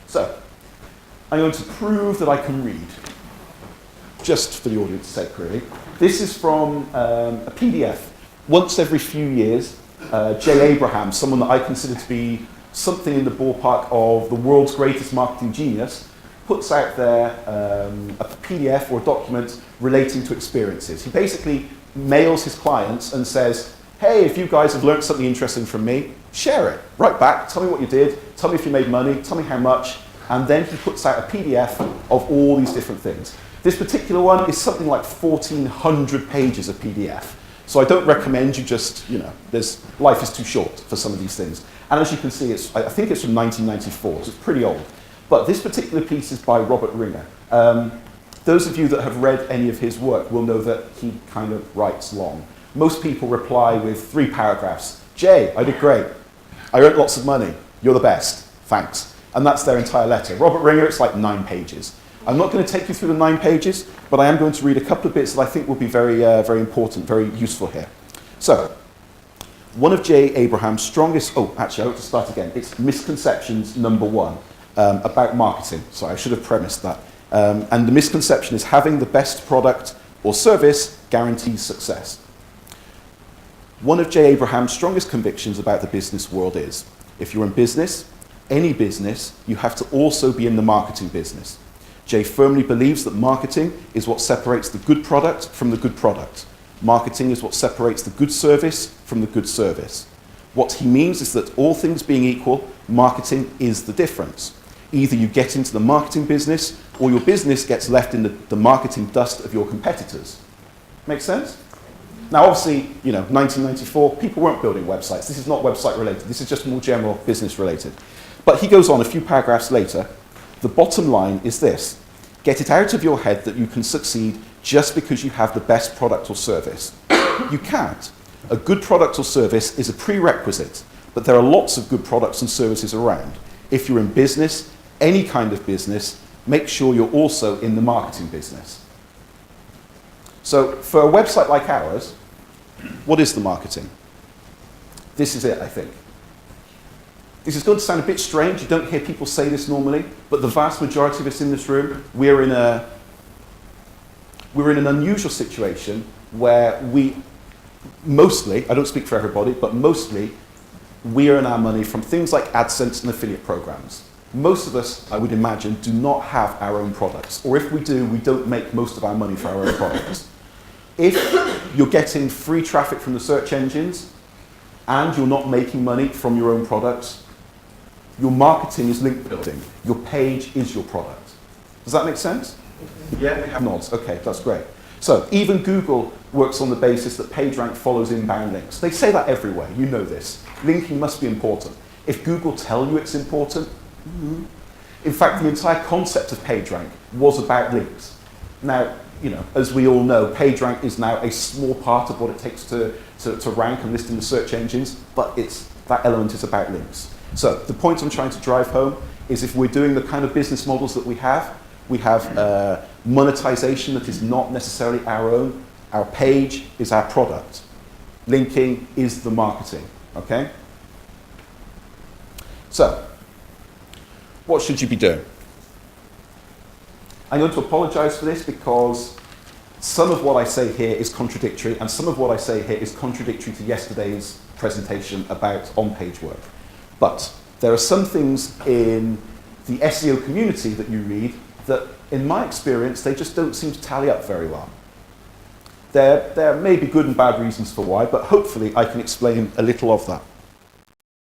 So, I'm going to prove that I can read, just for the audience's sake, really. This is from a PDF. Once every few years, Jay Abraham, someone that I consider to be something in the ballpark of the world's greatest marketing genius, puts out there a PDF or a document relating to experiences. He basically mails his clients and says, hey, if you guys have learned something interesting from me, share it. Write back, tell me what you did, tell me if you made money, tell me how much, and then he puts out a PDF of all these different things. This particular one is something like 1,400 pages of PDF. So I don't recommend you just, life is too short for some of these things. And as you can see, I think it's from 1994, so it's pretty old. But this particular piece is by Robert Ringer. Those of you that have read any of his work will know that he kind of writes long. Most people reply with 3 paragraphs. Jay, I did great. I earned lots of money. You're the best. Thanks. And that's their entire letter. Robert Ringer, it's like 9 pages. I'm not going to take you through the 9 pages, but I am going to read a couple of bits that I think will be very, very important, very useful here. So, one of Jay Abraham's strongest, actually I have to start again. It's misconceptions number 1 about marketing. Sorry, I should have premised that. And the misconception is having the best product or service guarantees success. One of Jay Abraham's strongest convictions about the business world is, if you're in business, any business, you have to also be in the marketing business. Jay firmly believes that marketing is what separates the good product from the good product. Marketing is what separates the good service from the good service. What he means is that all things being equal, marketing is the difference. Either you get into the marketing business or your business gets left in the marketing dust of your competitors. Make sense? Now obviously, 1994, people weren't building websites. This is not website related. This is just more general business related. But he goes on a few paragraphs later. The bottom line is this. Get it out of your head that you can succeed just because you have the best product or service. You can't. A good product or service is a prerequisite, but there are lots of good products and services around. If you're in business, any kind of business, make sure you're also in the marketing business. So for a website like ours, what is the marketing? This is it, I think. This is going to sound a bit strange. You don't hear people say this normally, but the vast majority of us in this room, we're in an unusual situation where we mostly, I don't speak for everybody, but mostly we earn our money from things like AdSense and affiliate programs. Most of us, I would imagine, do not have our own products. Or if we do, we don't make most of our money for our own products. If you're getting free traffic from the search engines and you're not making money from your own products, your marketing is link building. Your page is your product. Does that make sense? Yeah, we have nods. Okay, that's great. So even Google works on the basis that PageRank follows inbound links. They say that everywhere. You know this. Linking must be important. If Google tell you it's important, in fact, the entire concept of PageRank was about links. Now, as we all know, PageRank is now a small part of what it takes to rank and list in the search engines, but that element is about links. So the point I'm trying to drive home is if we're doing the kind of business models that we have monetization that is not necessarily our own. Our page is our product. Linking is the marketing, okay? So, what should you be doing? I'm going to apologize for this because some of what I say here is contradictory and some of what I say here is contradictory to yesterday's presentation about on-page work. But there are some things in the SEO community that you read that, in my experience, they just don't seem to tally up very well. There may be good and bad reasons for why, but hopefully I can explain a little of that.